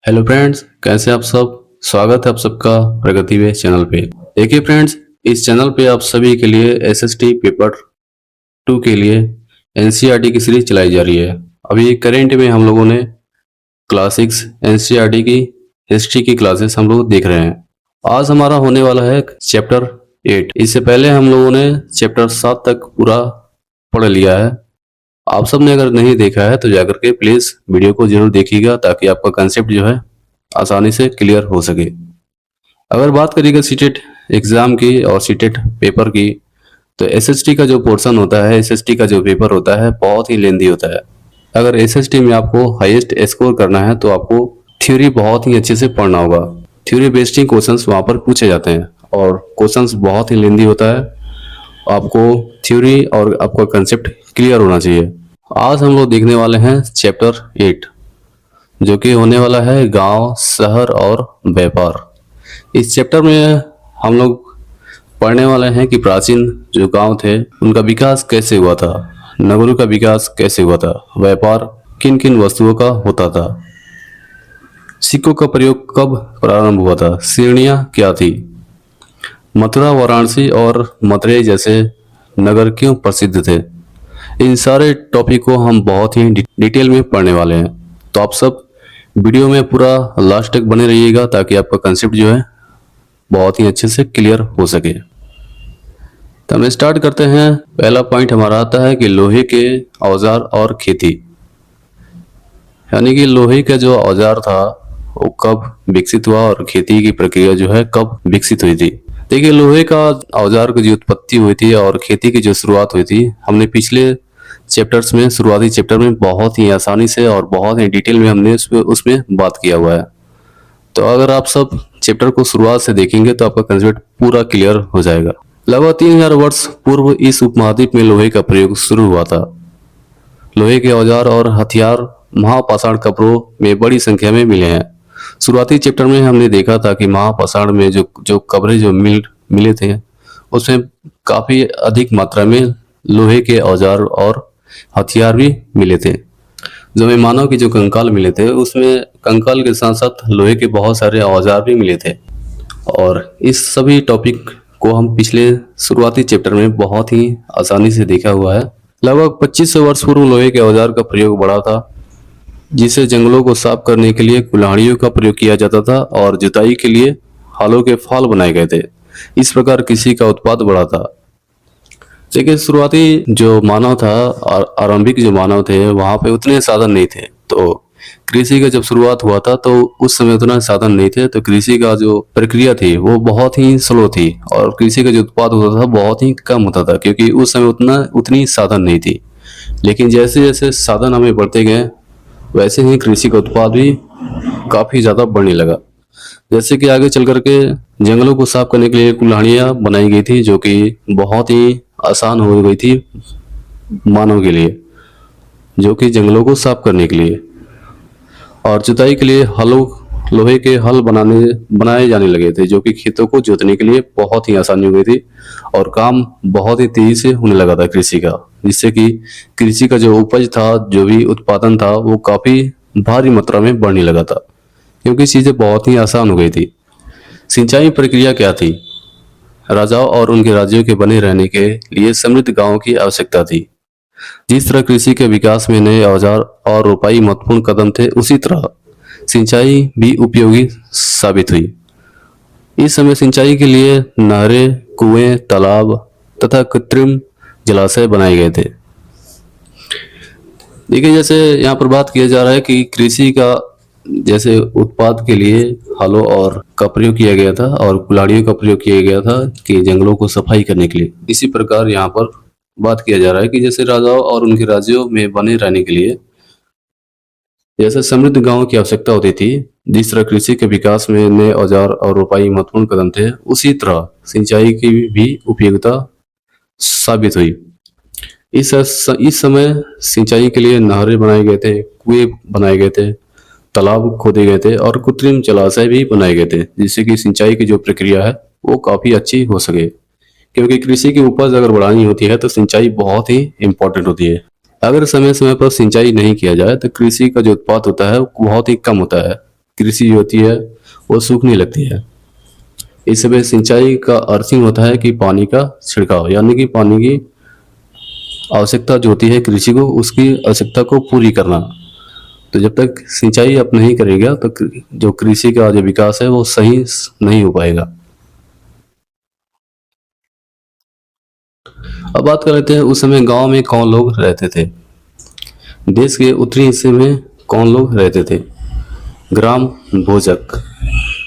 Hello friends, कैसे आप सब। स्वागत है आप सबका प्रगति वे चैनल पे। देखिए फ्रेंड्स, इस चैनल पे आप सभी के लिए एसएसटी पेपर 2 के लिए एनसीईआरटी की सीरीज चलाई जा रही है। अभी करेंट में हम लोगों ने क्लास 6 एनसीईआरटी की हिस्ट्री की क्लासेस हम लोग देख रहे हैं। आज हमारा होने वाला है चैप्टर 8। इससे पहले हम लोगों ने चैप्टर 7 तक पूरा पढ़ लिया है। आप सब ने अगर नहीं देखा है तो जाकर के प्लीज वीडियो को जरूर देखिएगा ताकि आपका कंसेप्ट जो है आसानी से क्लियर हो सके। अगर बात करिएगा सीटेट एग्जाम की और सीटेट पेपर की, तो एसएसटी का जो पोर्शन होता है, एसएसटी का जो पेपर होता है बहुत ही लेंदी होता है। अगर एसएसटी में आपको हाईएस्ट स्कोर करना है तो आपको थ्योरी बहुत ही अच्छे से पढ़ना होगा। थ्योरी बेस्ड ही क्वेश्चंस वहां पर पूछे जाते हैं और क्वेश्चंस बहुत ही लेंदी होता है। आपको थ्योरी और आपका कंसेप्ट क्लियर होना चाहिए। आज हम लोग देखने वाले हैं चैप्टर 8, जो कि होने वाला है गांव, शहर और व्यापार। इस चैप्टर में हम लोग पढ़ने वाले हैं कि प्राचीन जो गांव थे उनका विकास कैसे हुआ था, नगरों का विकास कैसे हुआ था, व्यापार किन किन वस्तुओं का होता था, सिक्कों का प्रयोग कब प्रारंभ हुआ था, श्रेणियां क्या थी, मथुरा, वाराणसी और मथुरै जैसे नगर क्यों प्रसिद्ध थे। इन सारे टॉपिक को हम बहुत ही डिटेल में पढ़ने वाले हैं। तो आप सब वीडियो में पूरा लास्ट तक बने रहिएगा ताकि आपका कंसेप्ट जो है बहुत ही अच्छे से क्लियर हो सके। तो हम स्टार्ट करते हैं। पहला पॉइंट हमारा आता है कि लोहे के औजार और खेती, यानी कि लोहे का जो औजार था वो कब विकसित हुआ और खेती की प्रक्रिया जो है कब विकसित हुई थी। देखिए, लोहे का औजार की जो उत्पत्ति हुई थी और खेती की जो शुरुआत हुई थी, हमने पिछले चैप्टर्स में, शुरुआती चैप्टर में बहुत ही आसानी से और बहुत ही डिटेल में हमने उसमें बात किया हुआ है। तो अगर आप सब चैप्टर को शुरुआत से देखेंगे तो आपका कंसेप्ट पूरा क्लियर हो जाएगा। लगभग 3000 वर्ष पूर्व इस उपमहाद्वीप में लोहे का प्रयोग शुरू हुआ था। लोहे के औजार और हथियार महापाषाण कपड़ों में बड़ी संख्या में मिले हैं। शुरुआती चैप्टर में हमने देखा था कि महापाषाण में जो कपड़े जो मिले थे उसमें काफी अधिक मात्रा में लोहे के औजार और हथियार भी मिले थे। जो में मानव के जो कंकाल मिले थे उसमें कंकाल के साथ साथ लोहे के बहुत सारे औजार भी मिले थे। और इस सभी टॉपिक को हम पिछले शुरुआती चैप्टर में बहुत ही आसानी से देखा हुआ है। लगभग 2500 वर्ष पूर्व लोहे के औजार का प्रयोग बढ़ा था, जिसे जंगलों को साफ करने के लिए कुल्हाड़ियों का प्रयोग किया जाता था और जुताई के लिए हालों के फाल बनाए गए थे। इस प्रकार कृषि का उत्पाद बढ़ा था। देखिए, शुरुआती जो मानव था, आरंभिक जो मानव थे, वहां पे उतने साधन नहीं थे। तो कृषि का जब शुरुआत हुआ था तो उस समय उतना साधन नहीं थे, तो कृषि का जो प्रक्रिया थी वो बहुत ही स्लो थी और कृषि का जो उत्पाद होता था बहुत ही कम होता था, क्योंकि उस समय उतनी साधन नहीं थी। लेकिन जैसे जैसे साधन हमें बढ़ते गए वैसे ही कृषि का उत्पाद भी काफी ज्यादा बढ़ने लगा। जैसे कि आगे चल करके जंगलों को साफ करने के लिए कुल्हाड़ियां बनाई गई थी, जो कि बहुत ही आसान हो गई थी मानव के लिए, जो कि जंगलों को साफ करने के लिए। और जुताई के लिए हलों, लोहे के हल बनाए जाने लगे थे, जो कि खेतों को जोतने के लिए बहुत ही आसानी हो गई थी और काम बहुत ही तेजी से होने लगा था कृषि का, जिससे कि कृषि का जो उपज था, जो भी उत्पादन था, वो काफी भारी मात्रा में बढ़ने लगा था, क्योंकि चीजें बहुत ही आसान हो गई थी। सिंचाई प्रक्रिया क्या थी? राजाओं और उनके राज्यों के बने रहने के लिए समृद्ध गांवों की आवश्यकता थी। जिस तरह कृषि के विकास में नए औजार और रोपाई महत्वपूर्ण कदम थे, उसी तरह सिंचाई भी उपयोगी साबित हुई। इस समय सिंचाई के लिए नहरें, कुएं, तालाब तथा कृत्रिम जलाशय बनाए गए थे। देखिए, जैसे यहाँ पर बात किया जा रहा है कि कृषि का जैसे उत्पाद के लिए हलों और का प्रयोग किया गया था और कुल्हाड़ियों का प्रयोग किया गया था कि जंगलों को सफाई करने के लिए। इसी प्रकार यहाँ पर बात किया जा रहा है कि जैसे राजाओं और उनके राज्यों में बने रहने के लिए जैसे समृद्ध गांवों की आवश्यकता होती थी, जिस तरह कृषि के विकास में नए औजार और रोपाई महत्वपूर्ण कदम थे, उसी तरह सिंचाई की भी उपयोगिता साबित हुई। इस समय सिंचाई के लिए नहरें बनाए गए थे, कुएं बनाए गए थे, तालाब खोदे गए थे और कृत्रिम जलाशय भी बनाए गए थे, जिससे कि सिंचाई की जो प्रक्रिया है वो काफी अच्छी हो सके। क्योंकि कृषि की उपज अगर बढ़ानी होती है तो सिंचाई बहुत ही इम्पोर्टेंट होती है। अगर समय समय पर सिंचाई नहीं किया जाए तो कृषि का जो उत्पाद होता है वो बहुत ही कम होता है। कृषि जो होती है वो सूखने लगती है। इस समय सिंचाई का अर्थ ही होता है कि पानी का छिड़काव, यानी कि पानी की आवश्यकता जो होती है कृषि को, उसकी आवश्यकता को पूरी करना। तो जब तक सिंचाई आप नहीं करेगा तो जो कृषि का जो विकास है वो सही नहीं हो पाएगा। अब बात कर लेते हैं उस समय गांव में कौन लोग रहते थे। देश के उत्तरी हिस्से में कौन लोग रहते थे? ग्राम भोजक।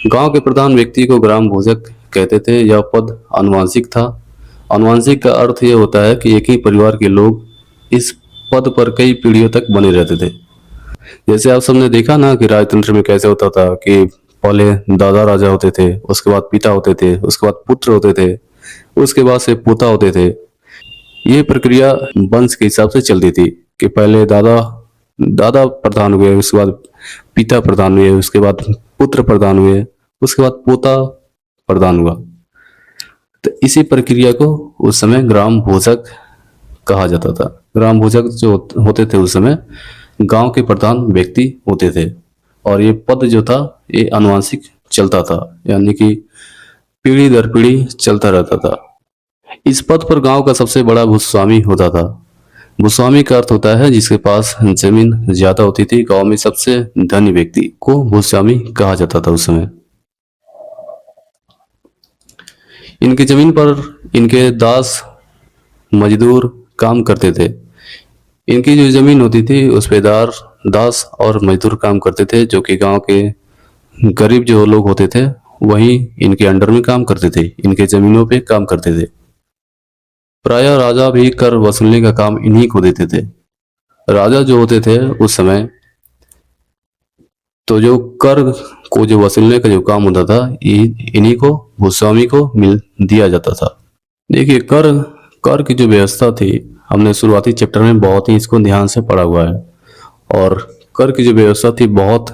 गांव के प्रधान व्यक्ति को ग्राम भोजक कहते थे। यह पद आनुवंशिक था। आनुवंशिक का अर्थ यह होता है कि एक ही परिवार के लोग इस पद पर कई पीढ़ियों तक बने रहते थे। जैसे आप सबने देखा ना कि राजतंत्र में कैसे होता था कि पहले दादा राजा होते थे, उसके बाद पिता होते थे, उसके बाद पुत्र होते थे, उसके बाद से पोता होते थे। ये प्रक्रिया वंश के हिसाब से चलती थी कि पहले दादा दादा प्रधान हुए, उसके बाद पिता प्रधान हुए, उसके बाद पुत्र प्रधान हुए, उसके बाद पोता प्रधान हुआ। तो इसी प्रक्रिया को उस समय ग्राम भोजक कहा जाता था। ग्राम भोजक जो होते थे उस समय गांव के प्रधान व्यक्ति होते थे, और ये पद जो था ये आनुवंशिक चलता था, यानी कि पीढ़ी दर पीढ़ी चलता रहता था। इस पद पर गांव का सबसे बड़ा भूस्वामी होता था। भूस्वामी का अर्थ होता है जिसके पास जमीन ज्यादा होती थी। गांव में सबसे धनी व्यक्ति को भूस्वामी कहा जाता था उस समय। इनकी जमीन पर इनके दास मजदूर काम करते थे। इनकी जो जमीन होती थी उस पे दास और मजदूर काम करते थे, जो कि गांव के गरीब जो लोग होते थे वही इनके अंडर में काम करते थे, इनके जमीनों पे काम करते थे। प्रायः राजा भी कर वसूलने का काम इन्हीं को देते थे। राजा जो होते थे उस समय, तो जो कर को जो वसूलने का जो काम होता था इन्हीं को भूस्वामी को मिल दिया जाता था। देखिए कर कर की जो व्यवस्था थी, हमने शुरुआती चैप्टर में बहुत ही इसको ध्यान से पढ़ा हुआ है। और कर की जो व्यवस्था थी बहुत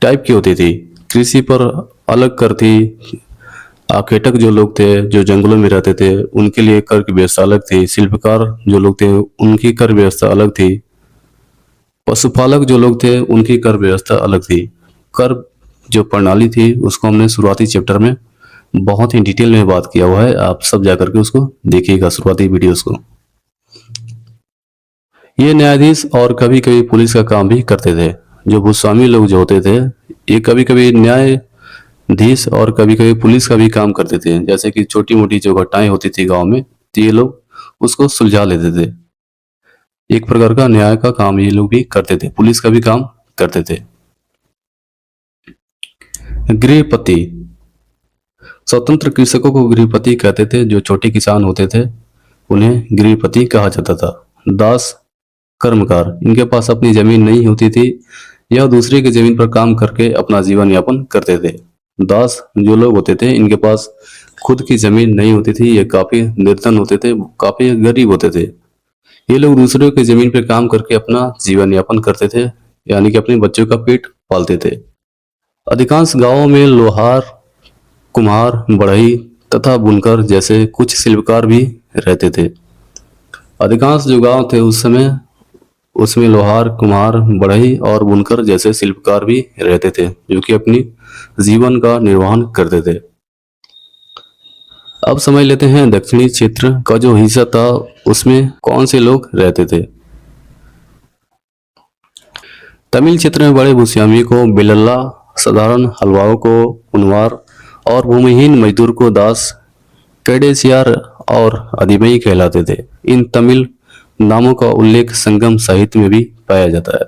टाइप की होती थी। कृषि पर अलग कर थी। आखेटक जो लोग थे जो जंगलों में रहते थे उनके लिए कर की व्यवस्था अलग थी। शिल्पकार जो लोग थे उनकी कर व्यवस्था अलग थी। पशुपालक जो लोग थे उनकी कर व्यवस्था अलग थी। कर जो प्रणाली थी उसको हमने शुरुआती चैप्टर में बहुत ही डिटेल में बात किया हुआ है। आप सब जाकर के उसको देखिएगा, शुरुआती वीडियोस को। ये न्यायाधीश और कभी कभी पुलिस का काम भी करते थे। जो भूस्वामी लोग जो होते थे ये कभी कभी न्यायाधीश और कभी कभी पुलिस का भी काम करते थे। जैसे कि छोटी मोटी जो घटनाएं होती थी गांव में, तो ये लोग उसको सुलझा लेते थे। एक प्रकार का न्याय का काम ये लोग भी करते थे, पुलिस का भी काम करते थे। गृहपति। स्वतंत्र कृषकों को गृहपति कहते थे। जो छोटे किसान होते थे उन्हें गृहपति कहा जाता था। दास कर्मकार, इनके पास अपनी जमीन नहीं होती थी, यह दूसरे की जमीन पर काम करके अपना जीवन यापन करते थे। दास जो लोग होते थे इनके पास खुद की जमीन नहीं होती थी, ये काफी निर्धन होते थे, काफी गरीब होते थे। ये लोग दूसरों की जमीन पर काम करके अपना जीवन यापन करते थे, यानी कि अपने बच्चों का पेट पालते थे। अधिकांश गांवों में लोहार, कुम्हार, बढ़ई तथा बुनकर जैसे कुछ शिल्पकार भी रहते थे। अधिकांश जो गांव थे उस समय उसमें लोहार, कुम्हार, बढ़ई और बुनकर जैसे शिल्पकार भी रहते थे, जो कि अपनी जीवन का निर्वहन करते थे। अब समझ लेते हैं दक्षिणी क्षेत्र का जो हिस्सा था उसमें कौन से लोग रहते थे। तमिल क्षेत्र में बड़े भूस्वामी को बिलल्ला, साधारण हलवाओं को उनवार और भूमिहीन मजदूर को दास, कैडेसियार और अधिमई कहलाते थे। इन तमिल नामों का उल्लेख संगम साहित्य में भी पाया जाता है।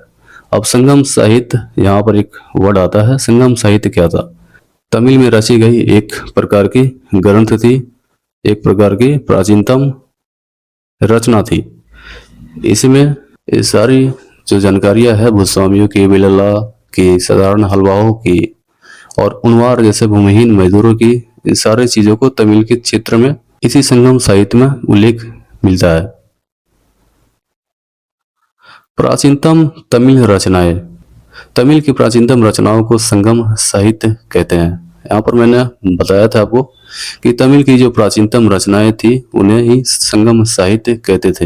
अब संगम साहित्य, यहाँ पर एक वर्ड आता है। संगम साहित्य क्या था? तमिल में रची गई एक प्रकार की ग्रंथ थी, एक प्रकार की प्राचीनतम रचना थी। इसमें ये सारी जो जानकारियां है भूस्वामियों की, बिलल्ला की, साधारण हलवाओं की और उनवार जैसे भूमिहीन मजदूरों की, इन सारे चीजों को तमिल के क्षेत्र में इसी संगम साहित्य में उल्लेख मिलता है। प्राचीनतम तमिल रचनाएं। तमिल की प्राचीनतम रचनाओं को संगम साहित्य कहते हैं। यहाँ पर मैंने बताया था आपको कि तमिल की जो प्राचीनतम रचनाएं थी उन्हें ही संगम साहित्य कहते थे।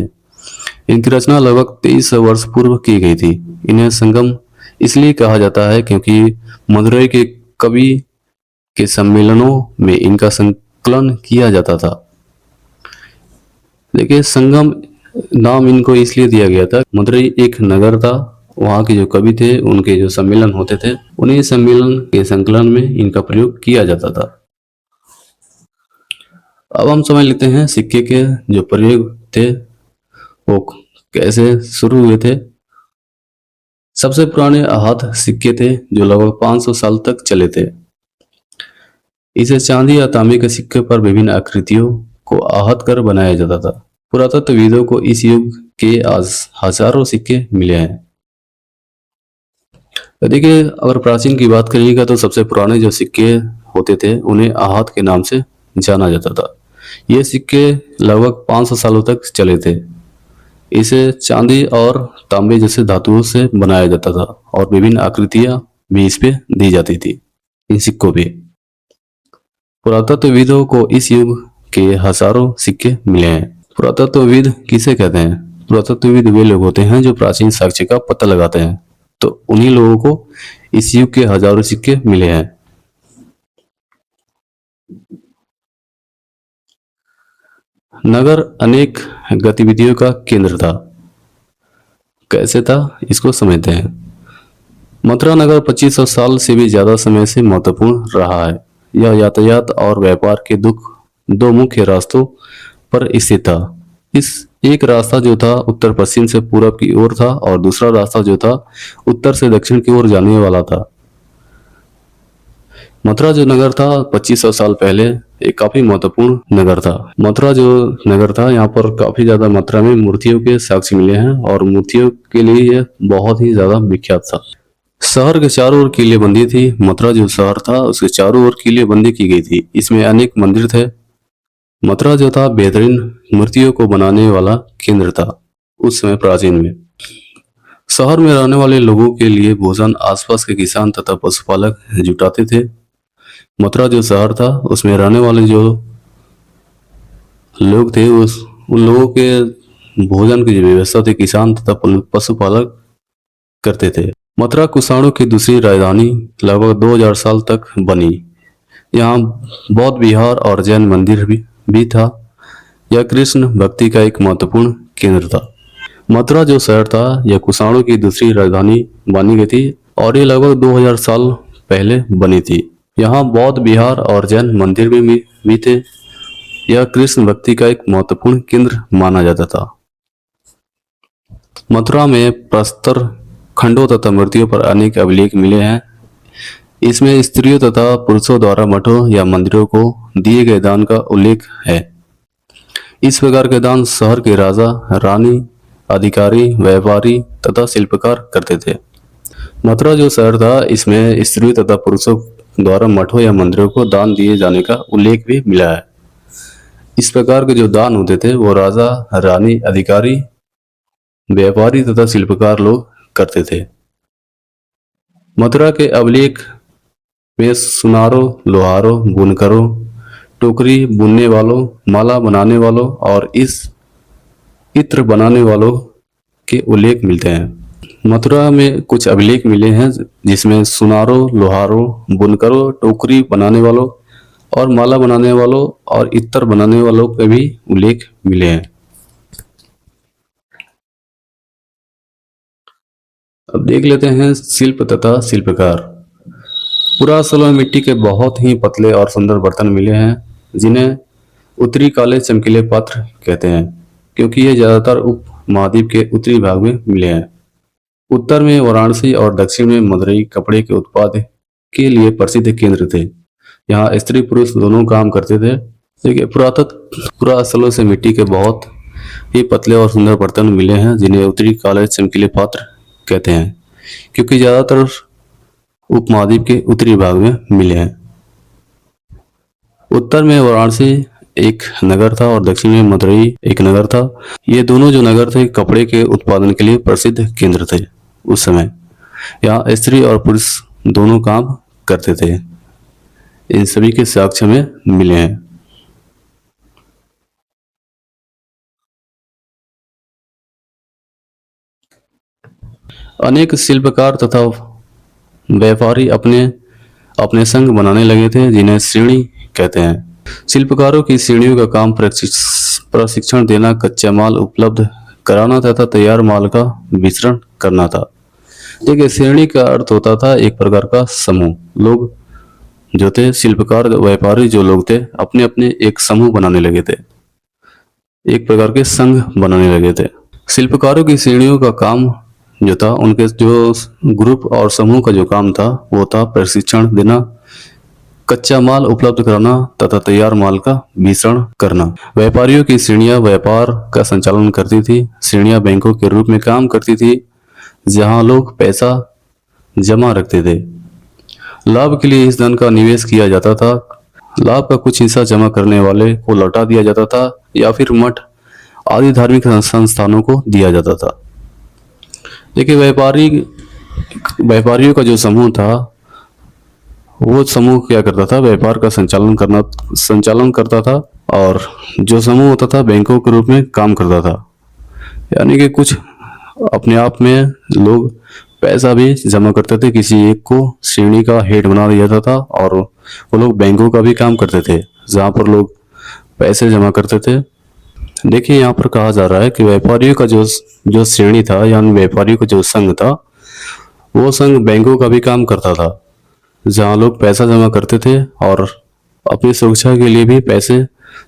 इनकी रचना लगभग 2300 वर्ष पूर्व की गई थी। इन्हें संगम इसलिए कहा जाता है क्योंकि मदुरई के कवि के सम्मेलनों में इनका संकलन किया जाता था। देखिए, संगम नाम इनको इसलिए दिया गया था, मदुरई एक नगर था, वहाँ के जो कवि थे उनके जो सम्मेलन होते थे, उन्हीं सम्मेलन के संकलन में इनका प्रयोग किया जाता था। अब हम समझ लेते हैं सिक्के के जो प्रयोग थे वो कैसे शुरू हुए थे। सबसे पुराने आहत सिक्के थे जो लगभग 500 साल तक चले थे। इसे चांदी या तांबे के सिक्के पर विभिन्न आकृतियों को आहत कर बनाया जाता था। पुरातत्वविदों को इस युग के आज हजारों सिक्के मिले हैं। तो देखिए, अगर प्राचीन की बात करिएगा तो सबसे पुराने जो सिक्के होते थे उन्हें आहत के नाम से जाना जाता था। ये सिक्के लगभग 500 सालों तक चले थे। इसे चांदी और तांबे जैसे धातुओं से बनाया जाता था और विभिन्न आकृतियां भी इस पे दी जाती थी, इन सिक्कों पे। पुरातत्वविदों को इस युग के हजारों सिक्के मिले हैं। पुरातत्वविद किसे कहते हैं? पुरातत्वविद वे लोग होते हैं जो प्राचीन साक्ष्य का पता लगाते हैं। तो उन्हीं लोगों को इस युग के हजारों सिक्के मिले हैं। नगर अनेक गतिविधियों का केंद्र था। कैसे था, इसको समझते हैं। मथुरा नगर 2500 साल से भी ज्यादा समय से महत्वपूर्ण रहा है। यह यातायात और व्यापार के दो मुख्य रास्तों पर स्थित था। इस एक रास्ता जो था उत्तर पश्चिम से पूरब की ओर था और दूसरा रास्ता जो था उत्तर से दक्षिण की ओर जाने वाला था। मथुरा जो नगर था 2500 साल पहले एक काफी महत्वपूर्ण नगर था। मथुरा जो नगर था यहाँ पर काफी ज्यादा मात्रा में मूर्तियों के साक्ष्य मिले हैं और मूर्तियों के लिए यह बहुत ही ज्यादा विख्यात था। शहर के चारों ओर किलेबंदी थी। मथुरा जो शहर था उसके चारों ओर किलेबंदी की गई थी। इसमें अनेक मंदिर थे। मथुरा जो था बेहतरीन मूर्तियों को बनाने वाला केंद्र था उस समय प्राचीन में। शहर में रहने वाले लोगों के लिए भोजन आसपास के किसान तथा पशुपालक जुटाते थे। मथुरा जो शहर था उसमें रहने वाले जो लोग थे उस उन लोगों के भोजन की जो व्यवस्था थी किसान तथा पशुपालक करते थे। मथुरा कुषाणों की दूसरी राजधानी लगभग 2000 साल तक बनी। यहाँ बौद्ध विहार और जैन मंदिर भी था। यह कृष्ण भक्ति का एक महत्वपूर्ण केंद्र था। मथुरा जो शहर था यह कुषाणों की दूसरी राजधानी मानी गई थी और ये लगभग 2000 साल पहले बनी थी। यहाँ बौद्ध विहार और जैन मंदिर भी थे। यह कृष्ण भक्ति का एक महत्वपूर्ण केंद्र माना जाता था। मथुरा में प्रस्तर खंडों तथा मूर्तियों पर अनेक अभिलेख मिले हैं। इसमें स्त्रियों तथा पुरुषों द्वारा मठों या मंदिरों को दिए गए दान का उल्लेख है। इस प्रकार के दान शहर के राजा, रानी, अधिकारी, व्यापारी तथा शिल्पकार करते थे। मथुरा जो शहर था इसमें स्त्रियों तथा पुरुषों द्वारा मठों या मंदिरों को दान दिए जाने का उल्लेख भी मिला है। इस प्रकार के जो दान होते थे वो राजा, रानी, अधिकारी, व्यापारी तथा शिल्पकार लोग करते थे। मथुरा के अभिलेख में सुनारों, लोहारों, बुनकरों, टोकरी बुनने वालों, माला बनाने वालों और इस इत्र बनाने वालों के उल्लेख मिलते हैं। मथुरा में कुछ अभिलेख मिले हैं जिसमें सुनारों, लोहारों, बुनकरों, टोकरी बनाने वालों और माला बनाने वालों और इत्र बनाने वालों के भी उल्लेख मिले हैं। अब देख लेते हैं शिल्प तथा शिल्पकार। पुरातन में मिट्टी के बहुत ही पतले और सुंदर बर्तन मिले हैं जिन्हें उत्तरी काले चमकीले पात्र कहते हैं क्योंकि ये ज्यादातर उप महाद्वीप के उत्तरी भाग में मिले हैं। उत्तर में वाराणसी और दक्षिण में मदुरई कपड़े के उत्पाद के लिए प्रसिद्ध केंद्र थे। यहाँ स्त्री पुरुष दोनों काम करते थे। देखिए, पुरास्थलों से मिट्टी के बहुत ही पतले और सुंदर बर्तन मिले हैं जिन्हें उत्तरी काले चमकीले पात्र कहते हैं क्योंकि ज्यादातर उपमहाद्वीप के उत्तरी भाग में मिले हैं। उत्तर में वाराणसी एक नगर था और दक्षिण में मदुरई एक नगर था। ये दोनों जो नगर थे कपड़े के उत्पादन के लिए प्रसिद्ध केंद्र थे उस समय। यहाँ स्त्री और पुरुष दोनों काम करते थे। इन सभी के साक्ष्य में मिले हैं। अनेक शिल्पकार तथा व्यापारी अपने अपने संघ बनाने लगे थे, जिन्हें श्रेणी कहते हैं। शिल्पकारों की श्रेणियों का काम प्रशिक्षण देना, कच्चा माल उपलब्ध कराना तथा तैयार माल का वितरण करना था। देखिए, श्रेणी का अर्थ होता था एक प्रकार का समूह। लोग जो थे, शिल्पकार व्यापारी जो लोग थे, अपने अपने एक समूह बनाने लगे थे, एक प्रकार के संघ बनाने लगे थे। शिल्पकारों की श्रेणियों का काम जो था, उनके जो ग्रुप और समूह का जो काम था, वो था प्रशिक्षण देना, कच्चा माल उपलब्ध कराना तथा तैयार माल का वितरण करना। व्यापारियों की श्रेणियां व्यापार का संचालन करती थी। श्रेणियां बैंकों के रूप में काम करती थी, जहां लोग पैसा जमा रखते थे। लाभ के लिए इस धन का निवेश किया जाता था। लाभ का कुछ हिस्सा जमा करने वाले को लौटा दिया जाता था या फिर मठ आदि धार्मिक संस्थानों को दिया जाता था। देखिए, व्यापारियों का जो समूह था, वो समूह क्या करता था, व्यापार का संचालन करता था, और जो समूह होता था बैंकों के रूप में काम करता था। यानी कि कुछ अपने आप में लोग पैसा भी जमा करते थे, किसी एक को श्रेणी का हेड बना दिया जाता था, और वो लोग बैंकों का भी काम करते थे, जहाँ पर लोग पैसे जमा करते थे। देखिए, यहाँ पर कहा जा रहा है कि व्यापारियों का जो श्रेणी था, यानी व्यापारियों का जो संघ था, वो संघ बैंकों का भी काम करता था, जहाँ लोग पैसा जमा करते थे और अपनी सुरक्षा के लिए भी पैसे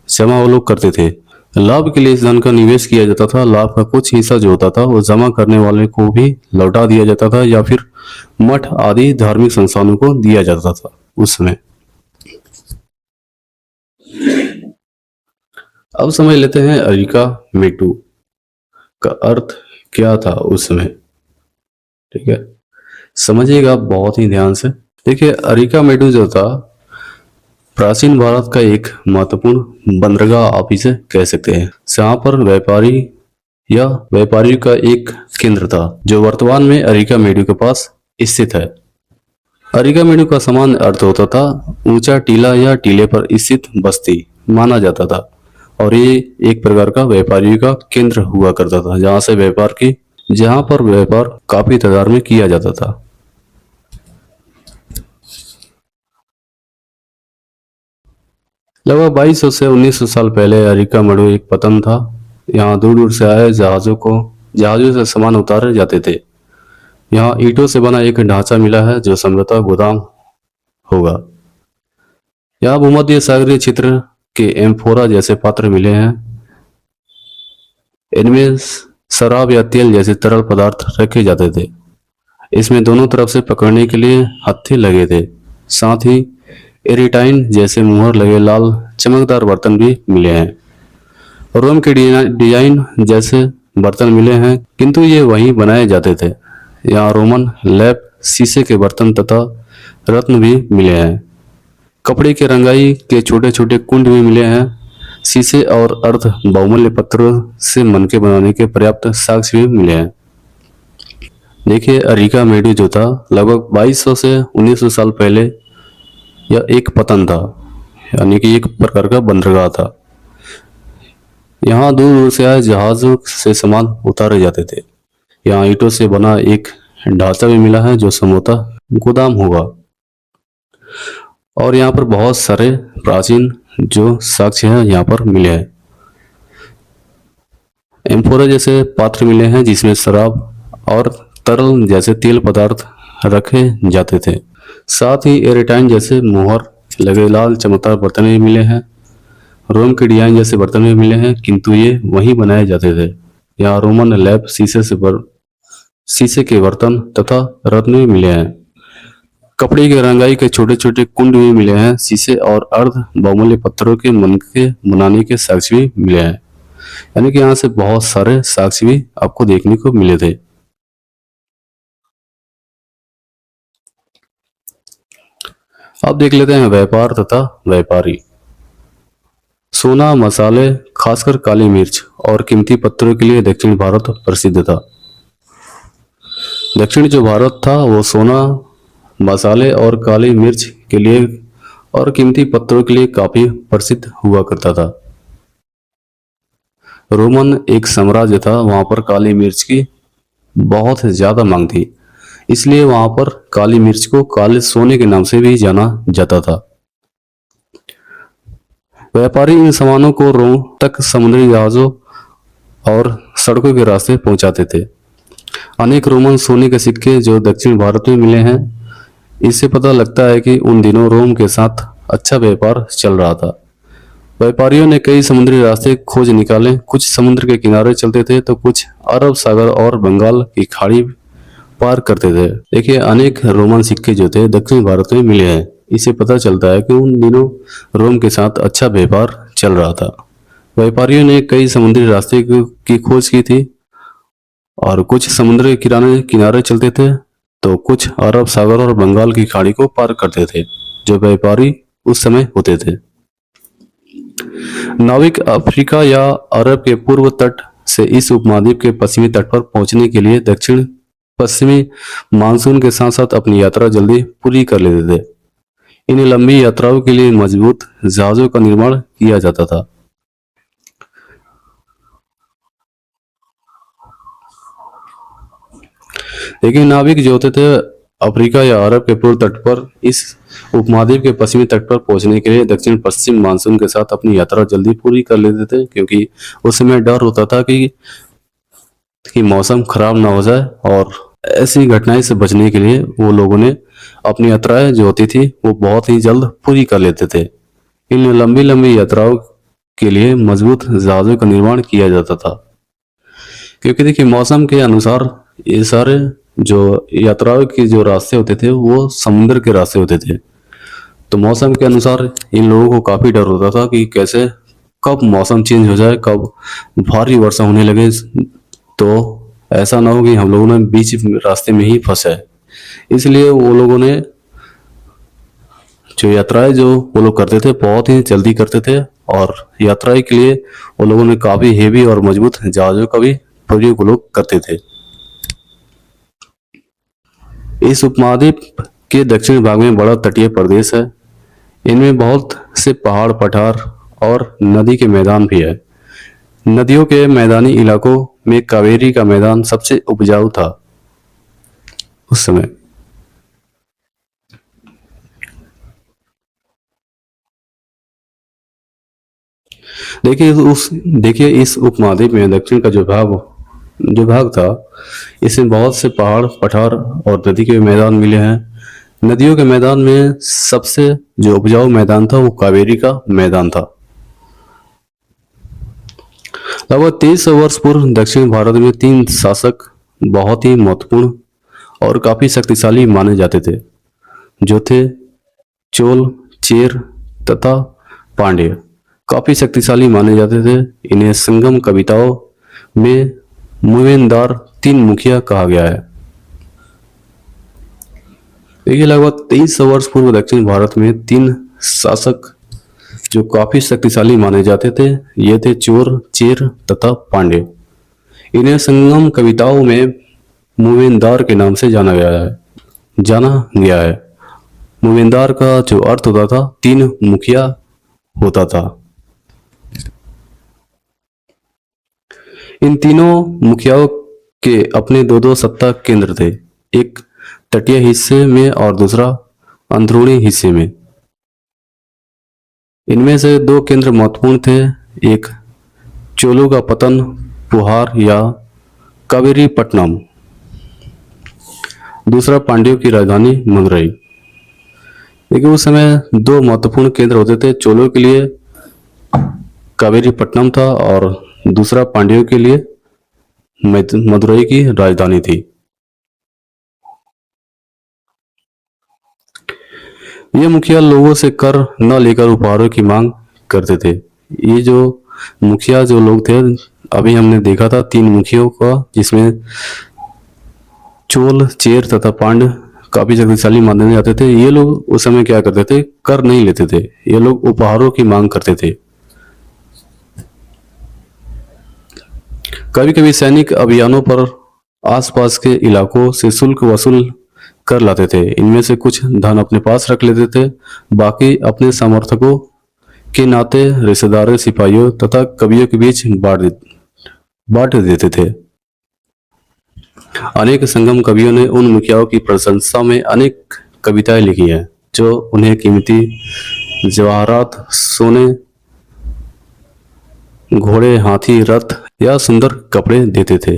जमा वो लोग करते थे। लाभ के लिए इस धन का निवेश किया जाता था। लाभ का कुछ हिस्सा जो होता था, वो जमा करने वाले को भी लौटा दिया जाता था या फिर मठ आदि धार्मिक संस्थानों को दिया जाता था उस समय। अब समझ लेते हैं अरिका मेटू का अर्थ क्या था उस समय। ठीक है, समझिएगा बहुत ही ध्यान से। देखिए, अरिका मेटू जो था, प्राचीन भारत का एक महत्वपूर्ण बंदरगाह आप इसे कह सकते हैं, जहाँ पर व्यापारियों का एक केंद्र था, जो वर्तमान में अरिका मेडू के पास स्थित है। अरिका मेडू का सामान्य अर्थ होता था ऊंचा टीला या टीले पर स्थित बस्ती माना जाता था, और ये एक प्रकार का व्यापारियों का केंद्र हुआ करता था, जहाँ पर व्यापार काफी तादाद में किया जाता था। लगभग 2200 से 1900 साल पहले अरिका मेडू एक पतन था। यहाँ दूर दूर से आए जहाजों से सामान उतारे जाते थे। यहाँ ईंटों से बना एक ढांचा मिला है, जो संभवतः गोदाम होगा। यहाँ भूमध्य सागरीय क्षेत्र के एम्फोरा जैसे पात्र मिले हैं। इनमें शराब या तेल जैसे तरल पदार्थ रखे जाते थे। इसमें दोनों तरफ से पकड़ने के लिए हत्थे लगे थे। साथ ही एरिटाइन जैसे मुहर लगे लाल चमकदार बर्तन भी मिले हैं। रोम के डिजाइन जैसे बर्तन मिले हैं, किंतु ये वहीं बनाए जाते थे। यहाँ रोमन लैप शीशे के बर्तन तथा रत्न भी मिले हैं। कपड़े के रंगाई के छोटे छोटे कुंड भी मिले हैं। शीशे और अर्ध बहुमूल्य पत्थरों से मनके बनाने के पर्याप्त साक्ष्य भी मिले हैं। देखिए, अरिका मेडू जो था, लगभग 2200 से 1900 साल पहले यह एक पतन था, यानी कि एक प्रकार का बंदरगाह था। यहाँ दूर दूर से आए जहाजों से सामान उतारे जाते थे। यहाँ ईंटों से बना एक ढांचा भी मिला है, जो संभवतः गोदाम होगा। और यहाँ पर बहुत सारे प्राचीन जो साक्ष्य हैं यहाँ पर मिले हैं। एम्फोरा जैसे पात्र मिले हैं, जिसमें शराब और तरल जैसे तेल पदार्थ रखे जाते थे। साथ ही एरेटाइन जैसे मुहर लगे लाल चमकदार बर्तन भी मिले हैं। रोम के डिजाइन जैसे बर्तन भी मिले हैं, किंतु ये वहीं बनाए जाते थे। यहाँ रोमन लैप शीशे के बर्तन तथा रत्न भी मिले हैं। कपड़े की रंगाई के छोटे छोटे कुंड भी मिले हैं। शीशे और अर्ध बहुमूल्य पत्थरों के मनके बनाने के साक्ष्य भी मिले हैं। यानी कि यहाँ से बहुत सारे साक्ष्य भी आपको देखने को मिले थे। अब देख लेते हैं व्यापार तथा व्यापारी। सोना, मसाले, खासकर काली मिर्च और कीमती पत्थरों के लिए दक्षिण भारत प्रसिद्ध था। दक्षिण जो भारत था, वो सोना, मसाले और काली मिर्च के लिए और कीमती पत्थरों के लिए काफी प्रसिद्ध हुआ करता था। रोमन एक साम्राज्य था, वहां पर काली मिर्च की बहुत ज्यादा मांग थी, इसलिए वहां पर काली मिर्च को काले सोने के नाम से भी जाना जाता था। व्यापारी इन सामानों को रोम तक समुद्री जहाजों और सड़कों के रास्ते पहुंचाते थे। अनेक रोमन सोने के सिक्के जो दक्षिण भारत में मिले हैं, इससे पता लगता है कि उन दिनों रोम के साथ अच्छा व्यापार चल रहा था। व्यापारियों ने कई समुद्री रास्ते खोज निकाले, कुछ समुद्र के किनारे चलते थे तो कुछ अरब सागर और बंगाल की खाड़ी पार करते थे। देखिए, अनेक रोमन सिक्के जो थे दक्षिण भारत में मिले हैं, इससे पता चलता है कि उन दिनों रोम के साथ अच्छा व्यापार चल रहा था। व्यापारियों ने कई समुद्री रास्ते की खोज की थी और कुछ समुद्र के किनारे किनारे चलते थे तो कुछ अरब सागर और बंगाल की खाड़ी को पार करते थे, जो व्यापारी उस समय होते थे। नाविक अफ्रीका या अरब के पूर्व तट से इस उपमहाद्वीप के पश्चिमी तट पर पहुंचने के लिए दक्षिण पश्चिमी मानसून के साथ साथ अपनी यात्रा जल्दी पूरी कर लेते थे। इन लंबी यात्राओं के लिए मजबूत जहाजों का निर्माण किया जाता था। लेकिन नाविक जो होते थे अफ्रीका या अरब के पूर्व तट पर इस उपमहाद्वीप के पश्चिमी तट पर पहुंचने के लिए दक्षिण पश्चिम मानसून के साथ अपनी यात्रा जल्दी पूरी कर लेते थे, क्योंकि उस समय डर होता था कि मौसम खराब ना हो जाए, और ऐसी घटनाएं से बचने के लिए वो लोगों ने अपनी यात्राएं जो होती थी वो बहुत ही जल्द पूरी कर लेते थे। इन लंबी लंबी यात्राओं के लिए मजबूत जहाजों का निर्माण किया जाता था, क्योंकि देखिए मौसम के अनुसार ये सारे जो यात्राओं के जो रास्ते होते थे वो समुद्र के रास्ते होते थे। तो मौसम के अनुसार इन लोगों को काफी डर होता था कि कैसे कब मौसम चेंज हो जाए, कब भारी वर्षा होने लगे, तो ऐसा ना हो कि हम लोगों ने बीच रास्ते में ही फंसे। इसलिए वो लोगों ने जो यात्राएं जो वो लोग करते थे बहुत ही जल्दी करते थे, और यात्राएं के लिए वो लोगों ने काफी हेवी और मजबूत जहाजों का भी प्रयोग वो लोग करते थे। इस उपमहाद्वीप के दक्षिण भाग में बड़ा तटीय प्रदेश है। इनमें बहुत से पहाड़, पठार और नदी के मैदान भी है। नदियों के मैदानी इलाकों में कावेरी का मैदान सबसे उपजाऊ था उस समय। देखिए इस उपमहाद्वीप में दक्षिण का जो भाग था, इसमें बहुत से पहाड़, पठार और नदी के मैदान मिले हैं। नदियों के मैदान में सबसे जो उपजाऊ मैदान था वो कावेरी का मैदान था। लगभग 2300 वर्ष पूर्व दक्षिण भारत में 3 शासक बहुत ही महत्वपूर्ण और काफी शक्तिशाली माने जाते थे, जो थे चोल, चेर तथा पांड्य। काफी शक्तिशाली माने जाते थे। इन्हें संगम कविताओं में मुवेनदार 3 मुखिया कहा गया है। देखिए, लगभग 2300 वर्ष पूर्व दक्षिण भारत में 3 शासक जो काफी शक्तिशाली माने जाते थे, ये थे चोर, चेर तथा पांड्य। इन्हें संगम कविताओं में मुवेनदार के नाम से जाना गया है। मुवेनदार का जो अर्थ होता था 3 मुखिया होता था। इन तीनों मुखियाओं के अपने 2-2 सत्ता केंद्र थे, एक तटीय हिस्से में और दूसरा अंदरूनी हिस्से में। इनमें से 2 केंद्र महत्वपूर्ण थे, एक चोलों का पतन पुहार या कावेरीपट्टनम, दूसरा पांड्यों की राजधानी मदुरई। लेकिन उस समय 2 महत्वपूर्ण केंद्र होते थे। चोलों के लिए कावेरीपट्टनम था और दूसरा पांड्यों के लिए मदुरई की राजधानी थी। ये मुखिया लोगों से कर न लेकर उपहारों की मांग करते थे। ये जो मुखिया जो लोग थे, अभी हमने देखा था 3 मुखियों का, जिसमें चोल, चेर तथा पांड्य काफी शक्तिशाली माने जाते थे। ये लोग उस समय क्या करते थे, कर नहीं लेते थे, ये लोग उपहारों की मांग करते थे। कभी कभी सैनिक अभियानों पर आसपास के इलाकों से शुल्क वसूल कर लाते थे। इनमें से कुछ धन अपने पास रख लेते थे, बाकी अपने समर्थकों के नाते रिश्तेदारों, सिपाहियों तथा कवियों के बीच बांट देते थे। अनेक संगम कवियों ने उन मुखियाओं की प्रशंसा में अनेक कविताएं लिखी हैं जो उन्हें कीमती जवाहरात, सोने, घोड़े, हाथी, रथ या सुंदर कपड़े देते थे।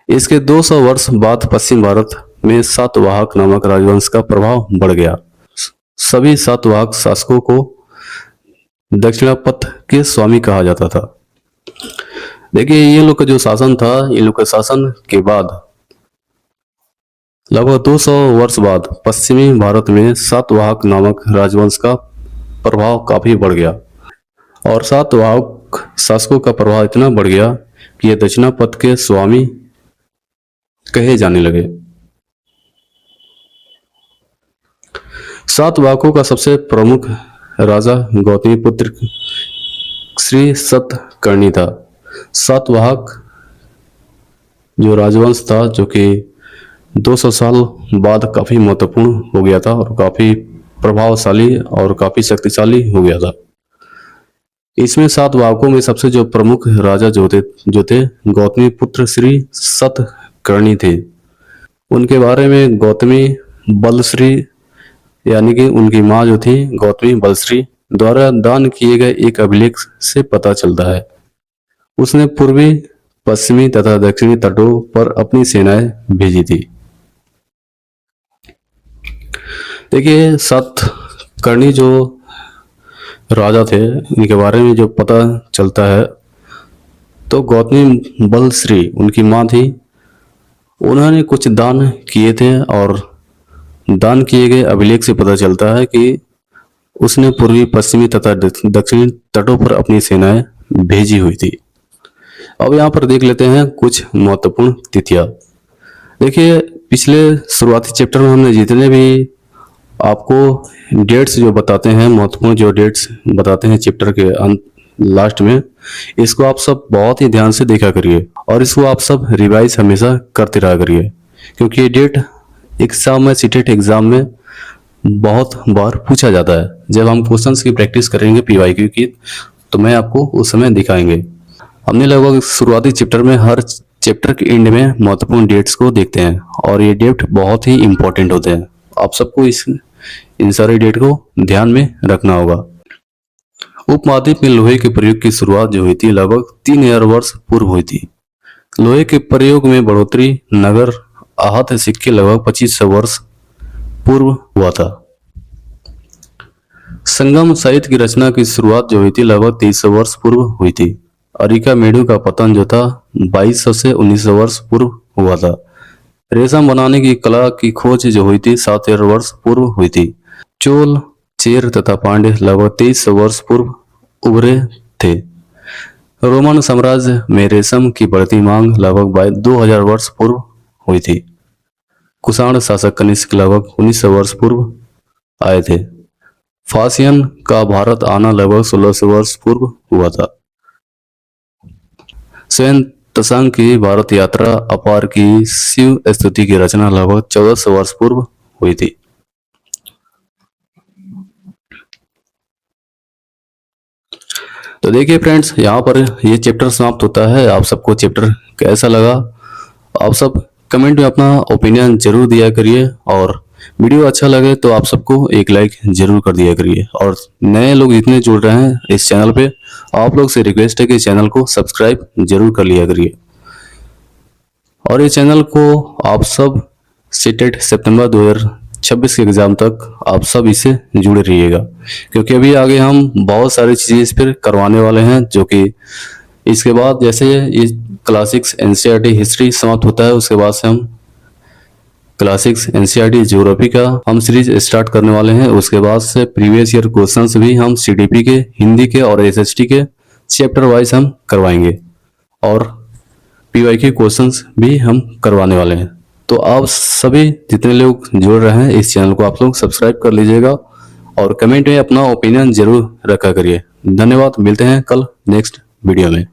इसके 200 वर्ष बाद पश्चिम भारत में सातवाहक नामक राजवंश का प्रभाव बढ़ गया। सभी सातवाहक शासकों को दक्षिणापथ के स्वामी कहा जाता था। देखिए, ये लोग का जो शासन था, ये लोग के शासन के बाद लगभग 200 वर्ष बाद पश्चिमी भारत में सातवाहक नामक राजवंश का प्रभाव काफी बढ़ गया और सातवाहक शासकों का प्रभाव इतना बढ़ गया कि ये दक्षिणापथ के स्वामी कहे जाने लगे। सातवाहकों का सबसे प्रमुख राजा गौतमीपुत्र श्री सतकर्णी था। सातवाहक जो राजवंश था, जो कि 200 साल बाद काफी महत्वपूर्ण हो गया था और काफी प्रभावशाली और काफी शक्तिशाली हो गया था। इसमें सातवाहकों में सबसे जो प्रमुख राजा जो थे गौतमीपुत्र श्री सतकर्णी थे। उनके बारे में गौतमी बलश्री यानी कि उनकी माँ जो थी गौतमी बलश्री द्वारा दान किए गए एक अभिलेख से पता चलता है। उसने पूर्वी, पश्चिमी तथा दक्षिणी तटों पर अपनी सेनाएं भेजी थी। देखिए, सातकर्णी जो राजा थे, इनके बारे में जो पता चलता है तो गौतमी बलश्री उनकी माँ थी। उन्होंने कुछ दान किए थे और दान किए गए अभिलेख से पता चलता है कि उसने पूर्वी, पश्चिमी तथा दक्षिणी तटों पर अपनी सेनाएं भेजी हुई थी। अब यहाँ पर देख लेते हैं कुछ महत्वपूर्ण तिथियां। देखिए, पिछले शुरुआती चैप्टर में हमने जितने भी आपको डेट्स जो बताते हैं, महत्वपूर्ण जो डेट्स बताते हैं चैप्टर के अंत लास्ट में, इसको आप सब बहुत ही ध्यान से देखा करिए और इसको आप सब रिवाइज हमेशा करते रहा करिए, क्योंकि ये डेट एग्जाम में, सीटेट एग्जाम में बहुत बार पूछा जाता है। जब हम क्वेश्चंस की प्रैक्टिस करेंगे पीवाईक्यू की, तो मैं आपको उस समय दिखाएंगे। हमने लगभग शुरुआती चैप्टर में हर चैप्टर के एंड में महत्वपूर्ण डेट्स को देखते हैं और ये डेट बहुत ही इंपॉर्टेंट होते हैं। आप सबको इन सारे डेट को ध्यान में रखना होगा। उपमहाद्वीप में लोहे के प्रयोग की शुरुआत जो हुई थी लगभग 3000 वर्ष पूर्व हुई थी। लोहे के प्रयोग में बढ़ोतरी नगर आहत सिक्के लगभग 2500 वर्ष पूर्व हुआ था। संगम साहित्य की रचना की शुरुआत जो हुई थी लगभग 2300 वर्ष पूर्व हुई थी। अरिका मेढू का पतन जो था 2200 से 1900 वर्ष पूर्व हुआ था। रेशम बनाने की कला की खोज जो हुई थी 7000 वर्ष पूर्व हुई थी। चोल, चेर तथा पांड्य लगभग 2300 वर्ष पूर्व उभरे थे। रोमन साम्राज्य में रेशम की बढ़ती मांग लगभग 2000 वर्ष पूर्व हुई थी। कुषाण शासक कनिष्क लगभग 1900 वर्ष पूर्व आए थे। फासियन का भारत आना लगभग 1600 वर्ष पूर्व हुआ था। स्वयं त्सांग की भारत यात्रा अपार की शिव स्तुति की रचना लगभग 1400 वर्ष पूर्व हुई थी। तो देखिए फ्रेंड्स, यहाँ पर ये चैप्टर समाप्त होता है। आप सबको चैप्टर कैसा लगा, आप सब कमेंट में अपना ओपिनियन जरूर दिया करिए और वीडियो अच्छा लगे तो आप सबको एक लाइक जरूर कर दिया करिए। और नए लोग जितने जुड़ रहे हैं इस चैनल पे, आप लोग से रिक्वेस्ट है कि चैनल को सब्सक्राइब जरूर कर लिया करिए। और ये चैनल को आप सब सीटेट सितंबर 2026 के एग्जाम तक आप सब इससे जुड़े रहिएगा, क्योंकि अभी आगे हम बहुत सारी चीजें इस पर करवाने वाले हैं, जो कि इसके बाद जैसे ये क्लासिक्स एनसीईआरटी हिस्ट्री समाप्त होता है, उसके बाद से हम क्लासिक्स एनसीईआरटी ज्योग्राफी का हम सीरीज स्टार्ट करने वाले हैं। उसके बाद से प्रीवियस ईयर क्वेश्चंस भी हम सीडीपी के, हिंदी के और एसएसटी के चैप्टर वाइज हम करवाएंगे और पीवाईक्यू क्वेश्चंस भी हम करवाने वाले हैं। तो आप सभी जितने लोग जुड़ रहे हैं इस चैनल को आप लोग सब्सक्राइब कर लीजिएगा और कमेंट में अपना ओपिनियन जरूर रखा करिए। धन्यवाद, मिलते हैं कल नेक्स्ट वीडियो में।